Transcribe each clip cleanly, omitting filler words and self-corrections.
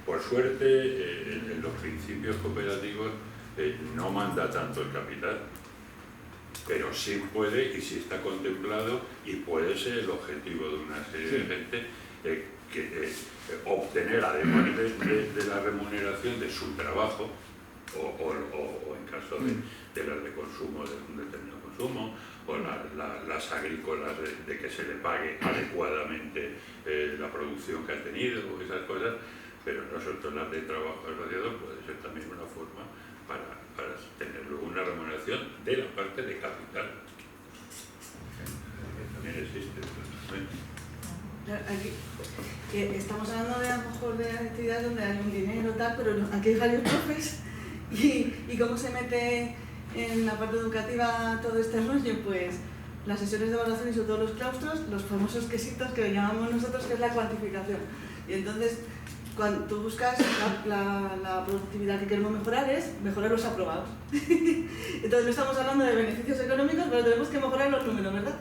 Por suerte, en los principios cooperativos no manda tanto el capital, pero sí puede y sí está contemplado y puede ser el objetivo de una serie de gente que obtener, además de la remuneración de su trabajo, o en caso de las de consumo, de un determinado consumo, o las agrícolas de que se le pague adecuadamente la producción que ha tenido, o esas cosas, pero nosotros las de trabajo asociado puede ser también una forma para tener luego una remuneración de la parte de capital. También existe. Aquí, que estamos hablando de a lo mejor de actividades donde hay un dinero tal, pero aquí hay varios profes y cómo se mete en la parte educativa todo este rollo, pues las sesiones de evaluación y sobre todo los claustros, los famosos quesitos que llamamos nosotros, que es la cuantificación. Y entonces, cuando tú buscas la productividad que queremos mejorar, es mejorar los aprobados. Entonces no estamos hablando de beneficios económicos, pero tenemos que mejorar los números, ¿verdad?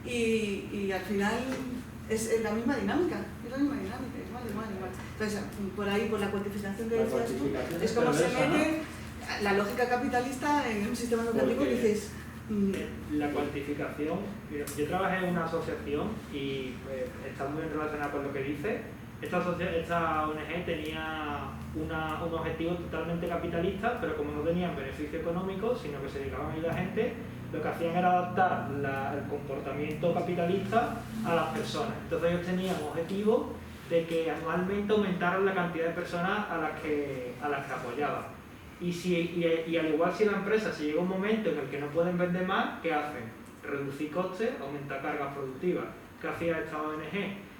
Y al final es la misma dinámica, igual. Entonces, por ahí, por la cuantificación que decías tú, es como se mete la lógica capitalista en un sistema educativo y dices... La cuantificación, yo trabajé en una asociación y está muy relacionada con lo que dice. Esta ONG tenía un objetivo totalmente capitalista, pero como no tenían beneficio económico, sino que se dedicaban a ayudar a gente, lo que hacían era adaptar el comportamiento capitalista a las personas. Entonces ellos tenían un objetivo de que anualmente aumentaran la cantidad de personas a las que apoyaban. Y al igual si la empresa se llega un momento en el que no pueden vender más, ¿qué hacen? Reducir costes, aumentar cargas productivas. ¿Qué hacía esta ONG?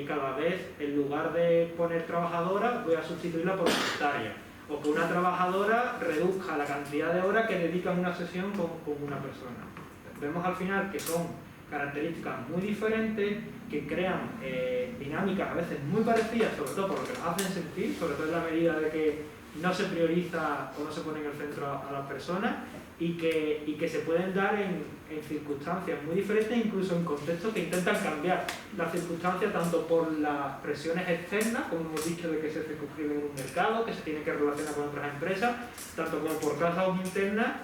Cada vez, en lugar de poner trabajadora, voy a sustituirla por voluntaria. O que una trabajadora reduzca la cantidad de horas que dedica a una sesión con una persona. Vemos al final que son características muy diferentes, que crean dinámicas a veces muy parecidas, sobre todo por lo que nos hacen sentir, sobre todo en la medida de que no se prioriza o no se pone en el centro a las personas, y que se pueden dar en circunstancias muy diferentes, incluso en contextos que intentan cambiar las circunstancias tanto por las presiones externas, como hemos dicho, de que se circunscribe en un mercado, que se tiene que relacionar con otras empresas, tanto como por causas internas,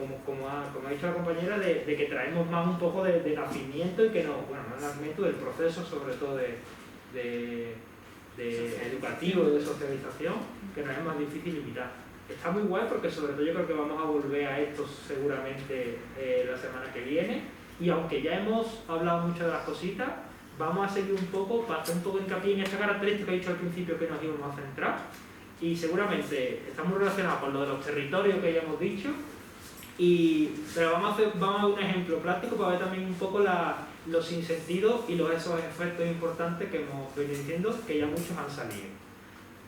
como ha dicho la compañera, de que traemos más un poco de nacimiento y que no nacimiento del proceso, sobre todo de educativo, de socialización, que nos es más difícil limitar. Está muy guay porque sobre todo yo creo que vamos a volver a esto seguramente la semana que viene, y aunque ya hemos hablado mucho de las cositas, vamos a seguir un poco para hacer un poco de hincapié en esta característica que he dicho al principio que nos íbamos a centrar, y seguramente está muy relacionado con lo de los territorios que ya hemos dicho, pero vamos a ver un ejemplo práctico para ver también un poco los sinsentidos y esos efectos importantes que hemos venido diciendo, que ya muchos han salido.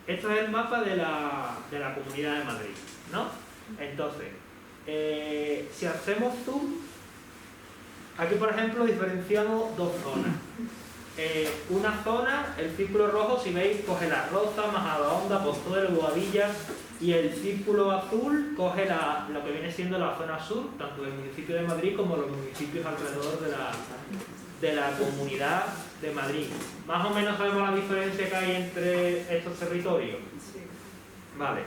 Esto es el mapa de la Comunidad de Madrid, ¿no? Entonces, si hacemos zoom, aquí por ejemplo diferenciamos dos zonas. Una zona, el círculo rojo, si veis, coge La Roza, Majadahonda, Pozuelo, Boadilla, y el círculo azul coge lo que viene siendo la zona sur, tanto del municipio de Madrid como los municipios alrededor de la Comunidad de Madrid. Más o menos sabemos la diferencia que hay entre estos territorios. Sí. Vale.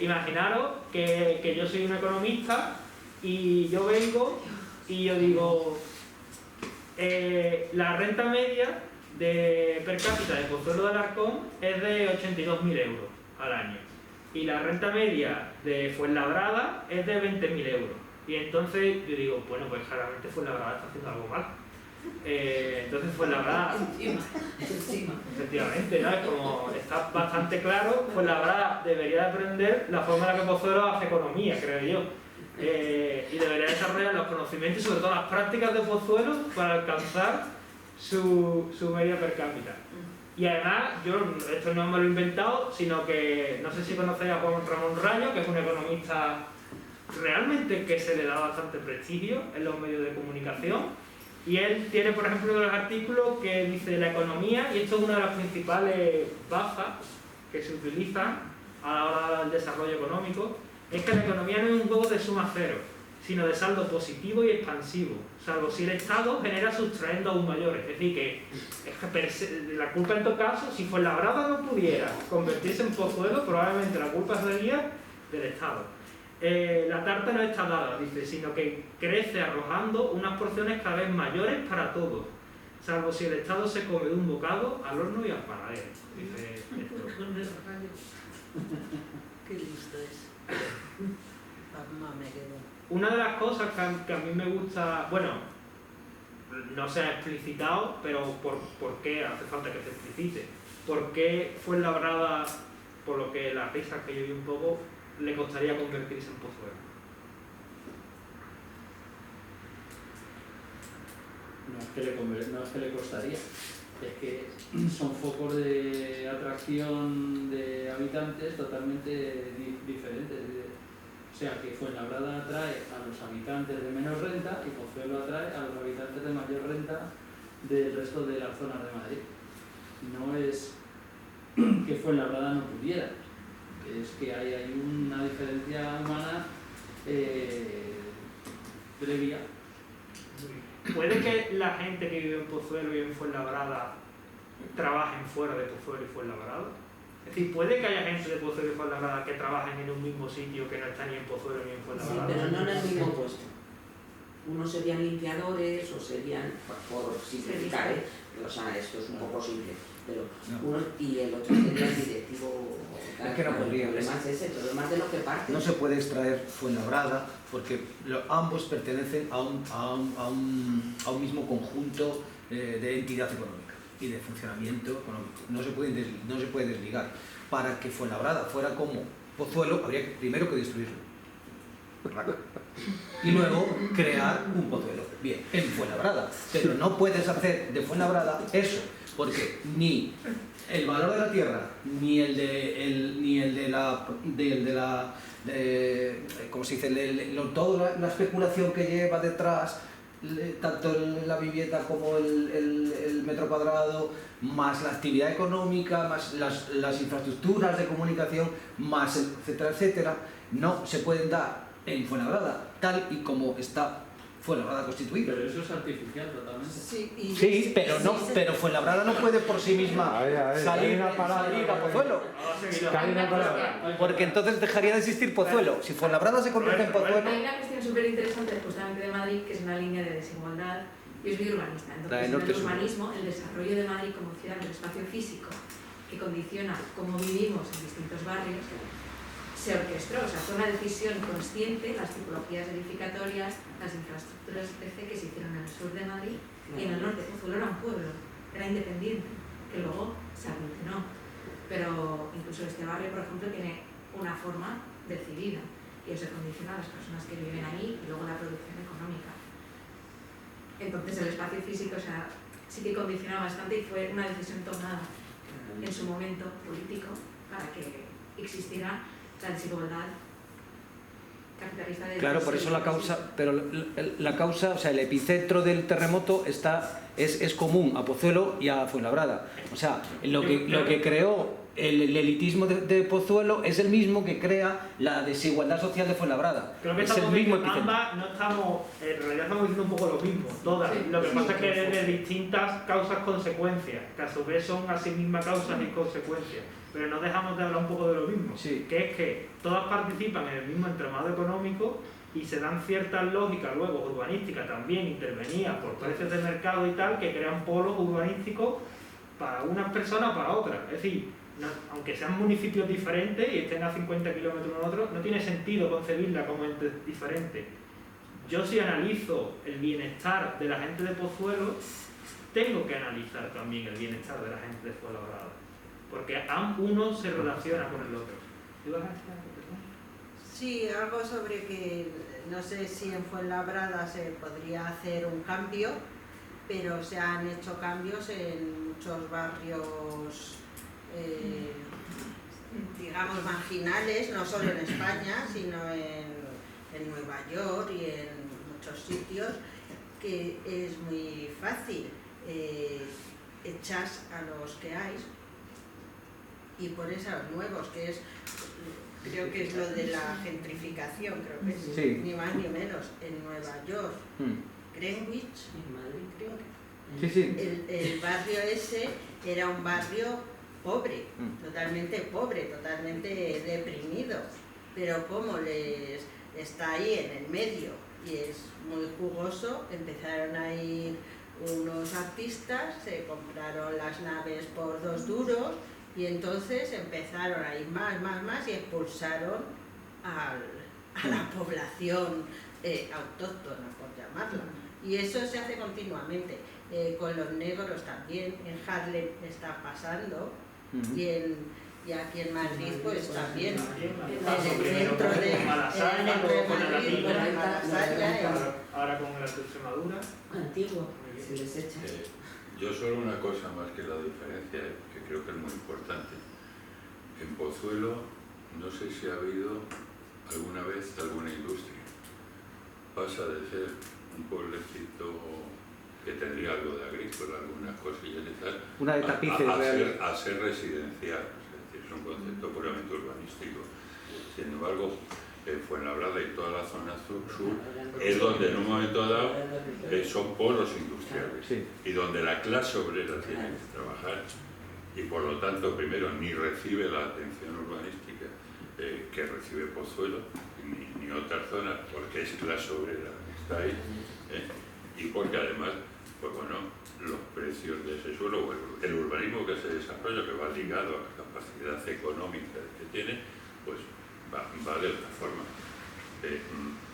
Imaginaros que yo soy un economista y yo vengo y yo digo la renta media per cápita de Pozuelo de Alarcón es de 82.000 euros al año y la renta media de Fuenlabrada es de 20.000 euros. Y entonces yo digo, bueno, pues claramente Fuenlabrada está haciendo algo mal. Entonces Fuenlabrada, efectivamente, ¿no? Es como está bastante claro, Fuenlabrada debería de aprender la forma en la que Pozuelo hace economía, creo yo, y debería desarrollar los conocimientos y sobre todo las prácticas de Pozuelo para alcanzar su media per cápita. Y además, yo esto no me lo he inventado, sino que no sé si conocéis a Juan Ramón Rayo, que es un economista realmente que se le da bastante prestigio en los medios de comunicación. Y él tiene, por ejemplo, uno de los artículos que dice la economía, y esto es una de las principales bazas que se utilizan a la hora del desarrollo económico, es que la economía no es un juego de suma cero. sino de saldo positivo y expansivo, salvo si el Estado genera sustraendos aún mayores. Es decir, que la culpa en todo caso, si Fuenlabrada no pudiera convertirse en Pozuelo, probablemente la culpa sería del Estado. La tarta no está dada, dice, sino que crece arrojando unas porciones cada vez mayores para todos, salvo si el Estado se come de un bocado al horno y al panadero, dice esto. Qué listo es. Mamá, me quedo. Una de las cosas que a mí me gusta, bueno, no se ha explicitado, pero ¿por qué hace falta que se explicite? ¿Por qué Fuenlabrada, por lo que las risas que yo vi un poco, le costaría convertirse en Pozuelo? No es que le costaría, es que son focos de atracción de habitantes totalmente diferentes. O sea, que Fuenlabrada atrae a los habitantes de menos renta y Pozuelo atrae a los habitantes de mayor renta del resto de las zonas de Madrid. No es que Fuenlabrada no pudiera, es que hay una diferencia humana previa. ¿Puede que la gente que vive en Pozuelo y en Fuenlabrada trabajen fuera de Pozuelo y Fuenlabrada? Es decir, ¿puede que haya gente de Pozuelo y Fuenlabrada que trabajen en un mismo sitio que no está ni en Pozuelo ni en Sí, Fuenlabrada? pero no en el mismo puesto. Unos serían limpiadores o serían, por simplificar, o sea, esto es un poco simple, pero uno y el otro sería el directivo. Es que no podría. El problema es ese, el problema es de lo que parte. No se puede extraer Fuenlabrada porque ambos pertenecen a un mismo conjunto de entidad económica y de funcionamiento económico. No se puede desligar. Para que Fuenlabrada fuera como Pozuelo, habría primero que destruirlo. Y luego crear un Pozuelo. Bien, en Fuenlabrada. Pero no puedes hacer de Fuenlabrada eso, porque ni el valor de la tierra, ni el de ¿cómo se dice? Toda la especulación que lleva detrás, tanto la vivienda como el metro cuadrado, más la actividad económica, más las infraestructuras de comunicación, más etcétera, etcétera, no se pueden dar en Fuenlabrada, tal y como está Fuenlabrada constituida. Pero eso es artificial totalmente. Sí, pero Fuenlabrada no puede por sí misma salir a Pozuelo. Porque entonces dejaría de existir Pozuelo. Si Fuenlabrada se convierte en Pozuelo... Hay una cuestión súper interesante justamente de Madrid, que es una línea de desigualdad. Yo soy urbanista, entonces en el urbanismo, el desarrollo de Madrid como ciudad, el espacio físico que condiciona cómo vivimos en distintos barrios, se orquestó, o sea, fue una decisión consciente, las tipologías edificatorias, las infraestructuras que se hicieron en el sur de Madrid y en el norte. Pozuelo era un pueblo, era independiente, que luego se aglutinó. Pero incluso este barrio, por ejemplo, tiene una forma decidida y eso condiciona a las personas que viven ahí y luego la producción económica. Entonces el espacio físico, o sea, sí que condiciona bastante y fue una decisión tomada en su momento político para que existiera la desigualdad capitalista de... Claro, por eso la causa, pero la causa, o sea, el epicentro del terremoto es común a Pozuelo y a Fuenlabrada. O sea, lo que creó el elitismo de Pozuelo es el mismo que crea la desigualdad social de Fuenlabrada. Creo que es el mismo epicentro. Ambas no estamos, en realidad estamos diciendo un poco lo mismo, todas. Sí, lo que sí, pasa es que sí. es de distintas causas-consecuencias, que a su vez son a sí mismas causas y consecuencias. Pero no dejamos de hablar un poco de lo mismo, Sí. que es que todas participan en el mismo entramado económico y se dan ciertas lógicas luego urbanísticas también intervenidas por precios de mercado y tal, que crean polos urbanísticos para unas personas para otras. Es decir, aunque sean municipios diferentes y estén a 50 kilómetros uno de otro, no tiene sentido concebirla como entes diferentes. Yo, si analizo el bienestar de la gente de Pozuelo, tengo que analizar también el bienestar de la gente de Fuenlabrada, porque uno se relaciona con el otro. ¿Ibas a decir algo, perdón? Sí, algo sobre que no sé si en Fuenlabrada se podría hacer un cambio, pero se han hecho cambios en muchos barrios, digamos, marginales, no solo en España, sino en Nueva York y en muchos sitios, que es muy fácil. Echas a los que hay y pones a los nuevos, que es, creo que es lo de la gentrificación, creo que es, Sí. ni más ni menos, en Nueva York, Greenwich, En Madrid. creo que Sí, sí. el barrio ese era un barrio pobre, totalmente deprimido, pero como les está ahí en el medio y es muy jugoso, empezaron a ir unos artistas, se compraron las naves por 2 duros y entonces empezaron a ir más y expulsaron a la población autóctona, por llamarla. Y eso se hace continuamente. Con los negros también, en Harlem está pasando y aquí en Madrid pues también. Dentro de Madrid, ahora con el de Extremadura. Antiguo, se les echa. Yo solo una cosa más que la diferencia, que creo que es muy importante. En Pozuelo no sé si ha habido alguna vez alguna industria. Pasa de ser un pueblecito que tendría algo de agrícola, algunas cosillas y tal, Una de tapices reales. a ser residencial, es decir, es un concepto puramente urbanístico. Sin embargo, Fuenlabrada y toda la zona sur es donde en un momento dado son polos industriales, Sí. y donde la clase obrera tiene que trabajar y por lo tanto primero ni recibe la atención urbanística que recibe Pozuelo ni otras zonas, porque es clase obrera que está ahí, y porque además, pues bueno, los precios de ese suelo o el urbanismo que se desarrolla, que va ligado a la capacidad económica que tiene, pues va de otra forma.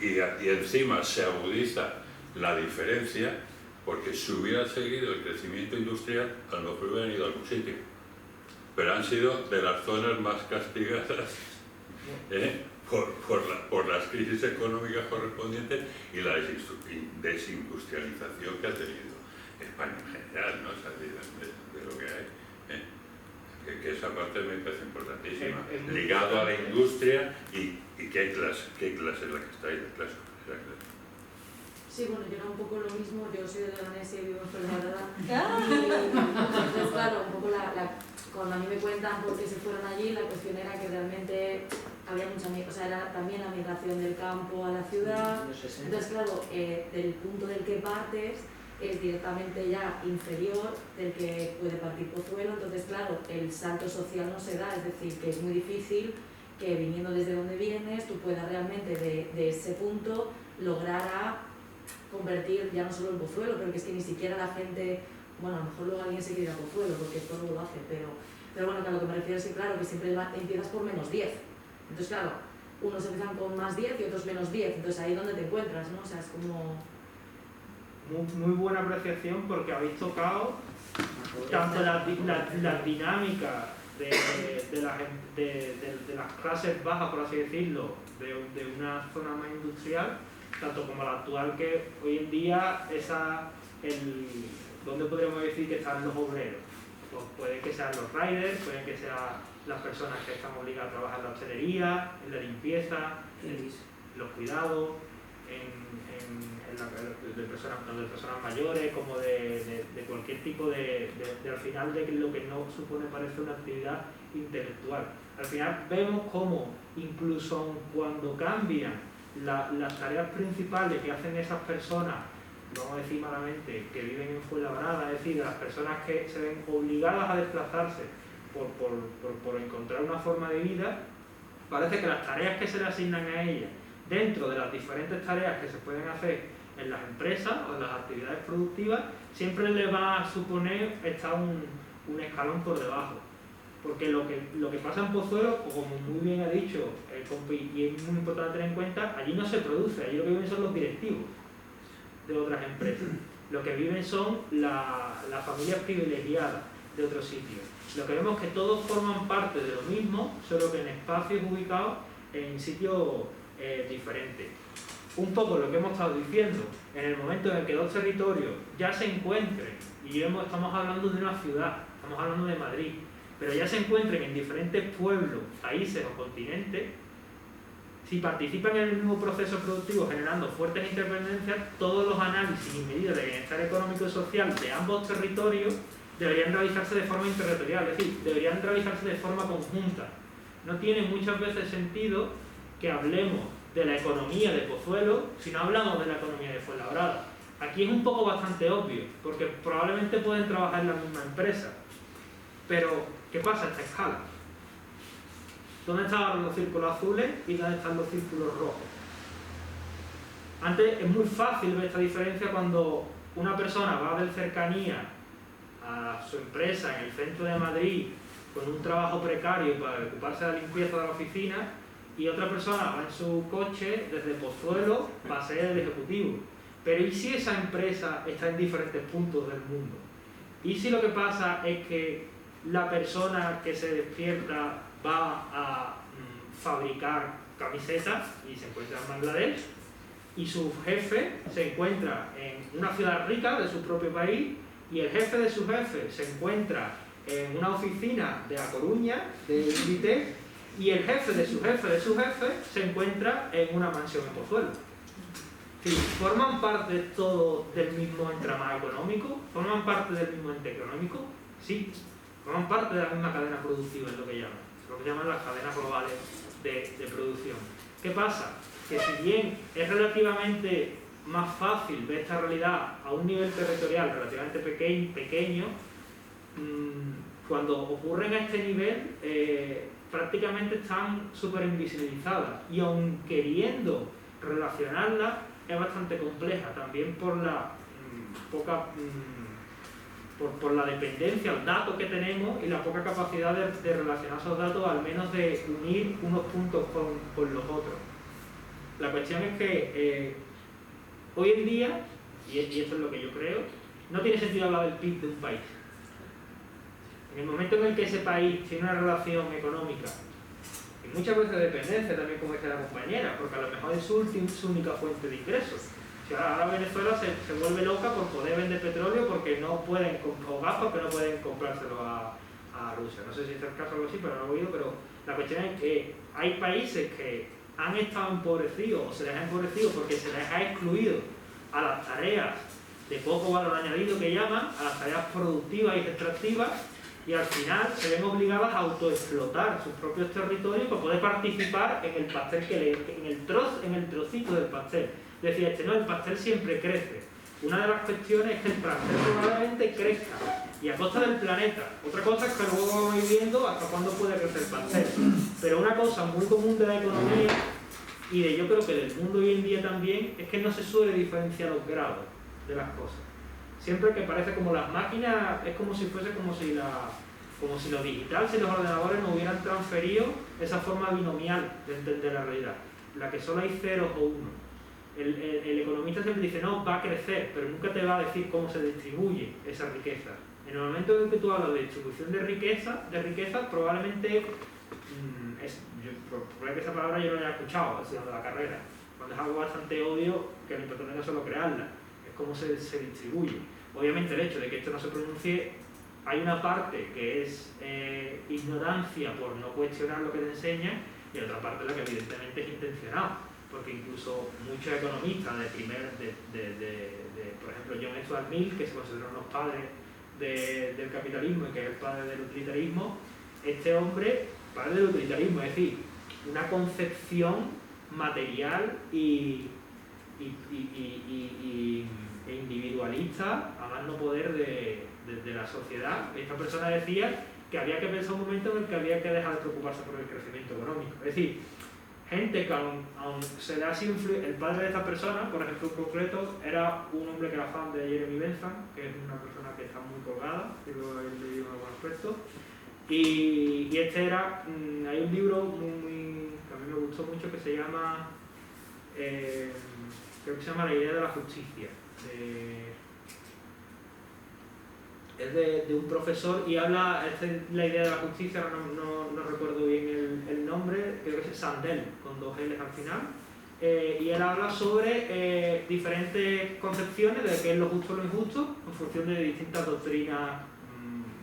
Y encima se agudiza la diferencia, porque si hubiera seguido el crecimiento industrial, a lo mejor hubieran ido a algún sitio, pero han sido de las zonas más castigadas por las crisis económicas correspondientes y la desindustrialización que ha tenido España en general, ¿no? O sea, de lo que hay. Que esa parte me parece importantísima, ligado a la industria y qué clase es la que está ahí, la clase. Sí, bueno, yo era un poco lo mismo, yo soy de Leganés y vivo en Fuenlabrada. Entonces, claro, un poco cuando a mí me cuentan por qué se fueron allí, la cuestión era que realmente había mucha, o sea, era también la migración del campo a la ciudad. Entonces, claro, del punto del que partes es directamente ya inferior del que puede partir Pozuelo, entonces claro, el salto social no se da, es decir, que es muy difícil que viniendo desde donde vienes tú puedas realmente de ese punto lograr a convertir ya no solo en Pozuelo, pero que es que ni siquiera la gente, bueno, a lo mejor luego alguien se quiere ir a Pozuelo porque todo lo hace, pero bueno, que a lo que me refiero es que claro, que siempre empiezas por menos 10, entonces claro, unos empiezan con más 10 y otros menos 10, entonces ahí es donde te encuentras, ¿no? O sea, es como... Muy buena apreciación, porque habéis tocado tanto la dinámica de las clases bajas, por así decirlo, de una zona más industrial, tanto como la actual, que hoy en día ¿dónde podríamos decir que están los obreros? Pues puede que sean los riders, pueden que sean las personas que están obligadas a trabajar en la hostelería, en la limpieza, en los cuidados, de personas mayores, como de cualquier tipo al final de lo que no supone parece una actividad intelectual. Al final vemos cómo incluso cuando cambian las tareas principales que hacen esas personas, vamos a decir malamente, que viven en Fuenlabrada, es decir, las personas que se ven obligadas a desplazarse por encontrar una forma de vida, parece que las tareas que se le asignan a ellas dentro de las diferentes tareas que se pueden hacer en las empresas o en las actividades productivas, siempre le va a suponer estar un escalón por debajo. Porque lo que pasa en Pozuelo, como muy bien ha dicho el compi, y es muy importante tener en cuenta, allí no se produce, allí lo que viven son los directivos de otras empresas. Lo que viven son las familias privilegiadas de otros sitios. Lo que vemos es que todos forman parte de lo mismo, solo que en espacios ubicados en sitios diferentes. Un poco lo que hemos estado diciendo, en el momento en el que dos territorios ya se encuentren, y estamos hablando de una ciudad, estamos hablando de Madrid, pero ya se encuentren en diferentes pueblos, países o continentes, si participan en el mismo proceso productivo generando fuertes interdependencias, todos los análisis y medidas de bienestar económico y social de ambos territorios deberían realizarse de forma interterritorial, es decir, deberían realizarse de forma conjunta. No tiene muchas veces sentido que hablemos de la economía de Pozuelo si no hablamos de la economía de Fuenlabrada. Aquí es un poco bastante obvio, porque probablemente pueden trabajar en la misma empresa. Pero, ¿qué pasa a esta escala? ¿Dónde estaban los círculos azules y dónde están los círculos rojos? Antes es muy fácil ver esta diferencia cuando una persona va de cercanía a su empresa en el centro de Madrid con un trabajo precario para ocuparse de la limpieza de la oficina, y otra persona va en su coche desde Pozuelo para ser el ejecutivo. Pero ¿y si esa empresa está en diferentes puntos del mundo? ¿Y si lo que pasa es que la persona que se despierta va a fabricar camisetas y se encuentra en Bangladesh, y su jefe se encuentra en una ciudad rica de su propio país, y el jefe de su jefe se encuentra en una oficina de A Coruña, de Inditex, y el jefe de su jefe de su jefe se encuentra en una mansión en Pozuelo? Sí, ¿forman parte todos del mismo entramado económico? ¿Forman parte del mismo ente económico? Sí, forman parte de la misma cadena productiva, es lo que llaman las cadenas globales de producción. ¿Qué pasa? Que si bien es relativamente más fácil ver esta realidad a un nivel territorial relativamente pequeño, cuando ocurren a este nivel prácticamente están súper invisibilizadas, y aun queriendo relacionarlas es bastante compleja, también por la por la dependencia al dato que tenemos y la poca capacidad de relacionar esos datos, al menos de unir unos puntos con los otros. La cuestión es que hoy en día, y esto es lo que yo creo, no tiene sentido hablar del PIB de un país. En el momento en el que ese país tiene una relación económica, y muchas veces dependencia también, como dice la compañera, porque a lo mejor es su única fuente de ingresos. Si ahora Venezuela se vuelve loca por poder vender petróleo porque no pueden, o gas porque no pueden comprárselo a Rusia. No sé si este es el caso o algo así, pero no lo he oído. Pero la cuestión es que hay países que han estado empobrecidos o se les ha empobrecido porque se les ha excluido a las tareas de poco valor añadido que llaman, a las tareas productivas y extractivas, y al final se ven obligadas a autoexplotar sus propios territorios para poder participar en el pastel en el trocito del pastel. Decía el pastel siempre crece. Una de las cuestiones es que el pastel probablemente crezca y a costa del planeta. Otra cosa es que luego vamos a ir viendo hasta cuándo puede crecer el pastel. Pero una cosa muy común de la economía y de yo creo que del mundo hoy en día también es que no se suele diferenciar los grados de las cosas. Siempre que parece como las máquinas, es como si fuese como si lo digital, si los ordenadores nos hubieran transferido esa forma binomial de entender la realidad, la que solo hay ceros o unos. El economista siempre dice, no, va a crecer, pero nunca te va a decir cómo se distribuye esa riqueza. En el momento en que tú hablas de distribución de riqueza probablemente, por que esa palabra yo no la he escuchado, es de la carrera, cuando es algo bastante obvio que lo importante no es solo crearla, es cómo se distribuye. Obviamente el hecho de que esto no se pronuncie, hay una parte que es ignorancia por no cuestionar lo que te enseña, y otra parte la que evidentemente es intencionado. Porque incluso muchos economistas por ejemplo John Stuart Mill, que se consideran los padres del capitalismo y que es el padre del utilitarismo, este hombre, padre del utilitarismo, es decir, una concepción material e individualista a más no poder de la sociedad. Esta persona decía que había que pensar un momento en el que había que dejar de preocuparse por el crecimiento económico. Es decir, gente que aún se le ha sido el padre de esta persona, por ejemplo en concreto, era un hombre que era fan de Jeremy Bentham, que es una persona que está muy colgada, que lo he leído en algún aspecto, y este era, hay un libro que a mí me gustó mucho que se llama, creo que se llama La idea de la justicia, es de un profesor y habla, la idea de la justicia, no recuerdo bien el nombre, creo que es Sandel, con 2 L's al final, y él habla sobre diferentes concepciones de qué es lo justo o lo injusto en función de distintas doctrinas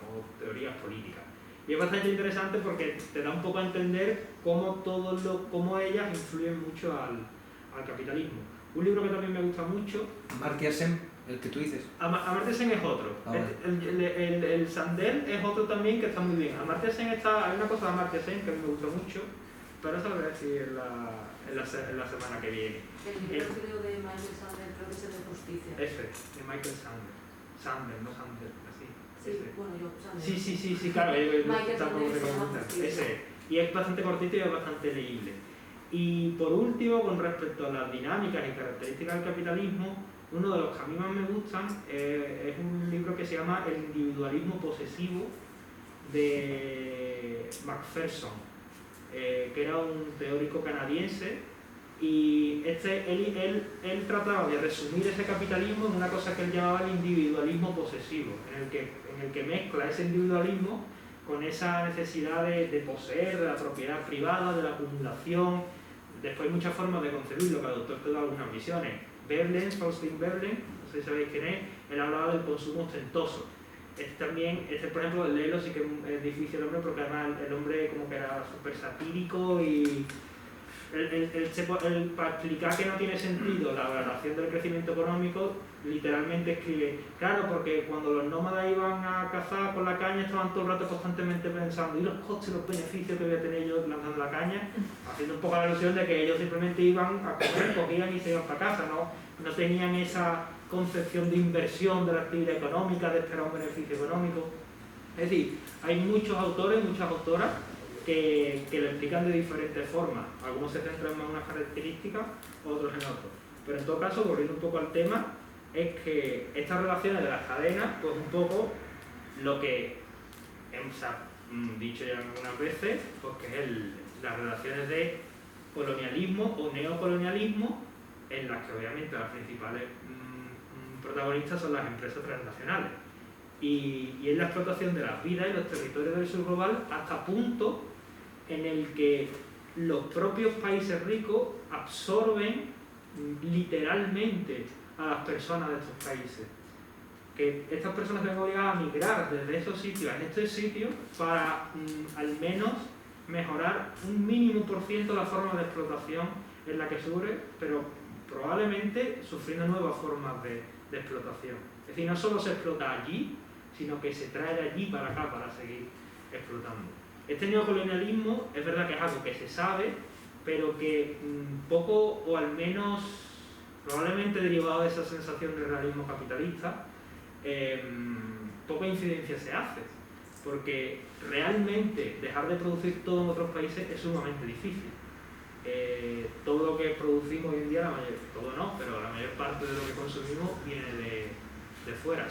o teorías políticas. Y es bastante interesante porque te da un poco a entender cómo ellas influyen mucho al capitalismo. Un libro que también me gusta mucho... Amartya Sen. ¿El que tú dices? Amartya Sen es otro. El Sandel es otro también que está muy bien. Amartya Sen hay una cosa de Amartya Sen que a mí me gusta mucho, pero eso lo voy a decir en la semana que viene. El libro creo de Michael Sandel, creo que es el de justicia. Ese, de Michael Sandel. Sandel, no Sandel, así. Sí, ese. bueno, yo Sandel. Sí, claro. Michael Sandel ese. Y es bastante cortito y es bastante leíble. Y por último, con respecto a las dinámicas y características del capitalismo, uno de los que a mí más me gustan es un libro que se llama El individualismo posesivo de Macpherson, que era un teórico canadiense, y él trataba de resumir ese capitalismo en una cosa que él llamaba el individualismo posesivo, en el que mezcla ese individualismo con esa necesidad de poseer, de la propiedad privada, de la acumulación. Después hay muchas formas de concebirlo, que el doctor te da algunas visiones. Faustin Berlin, no sé si sabéis quién es, él hablaba del consumo ostentoso. Por ejemplo, leerlo sí que es difícil el hombre, porque además el hombre como que era súper satírico y para explicar que no tiene sentido la valoración del crecimiento económico, literalmente escribe, claro, porque cuando los nómadas iban a cazar con la caña estaban todo el rato constantemente pensando, ¿y los costes y los beneficios que voy a tener yo lanzando la caña? Haciendo un poco la ilusión de que ellos simplemente iban a comer, cogían y se iban para casa, no tenían esa concepción de inversión de la actividad económica, de esperar un beneficio económico. Es decir, hay muchos autores, muchas autoras que lo explican de diferentes formas. Algunos se centran más en unas características, otros en otros. Pero en todo caso, volviendo un poco al tema, es que estas relaciones de las cadenas, pues un poco lo que hemos dicho ya algunas veces, pues que es las relaciones de colonialismo o neocolonialismo, en las que obviamente las principales protagonistas son las empresas transnacionales. Y es la explotación de las vidas y los territorios del sur global hasta punto en el que los propios países ricos absorben literalmente a las personas de estos países. Que estas personas se ven obligadas a migrar desde esos sitios a estos sitios para al menos mejorar un mínimo por ciento la forma de explotación en la que sufre, pero probablemente sufriendo nuevas formas de explotación. Es decir, no solo se explota allí, sino que se trae de allí para acá para seguir explotando. Este neocolonialismo es verdad que es algo que se sabe, pero que poco, o al menos probablemente derivado de esa sensación de realismo capitalista, poca incidencia se hace, porque realmente dejar de producir todo en otros países es sumamente difícil. Todo lo que producimos hoy en día, todo no, pero la mayor parte de lo que consumimos viene de fuera.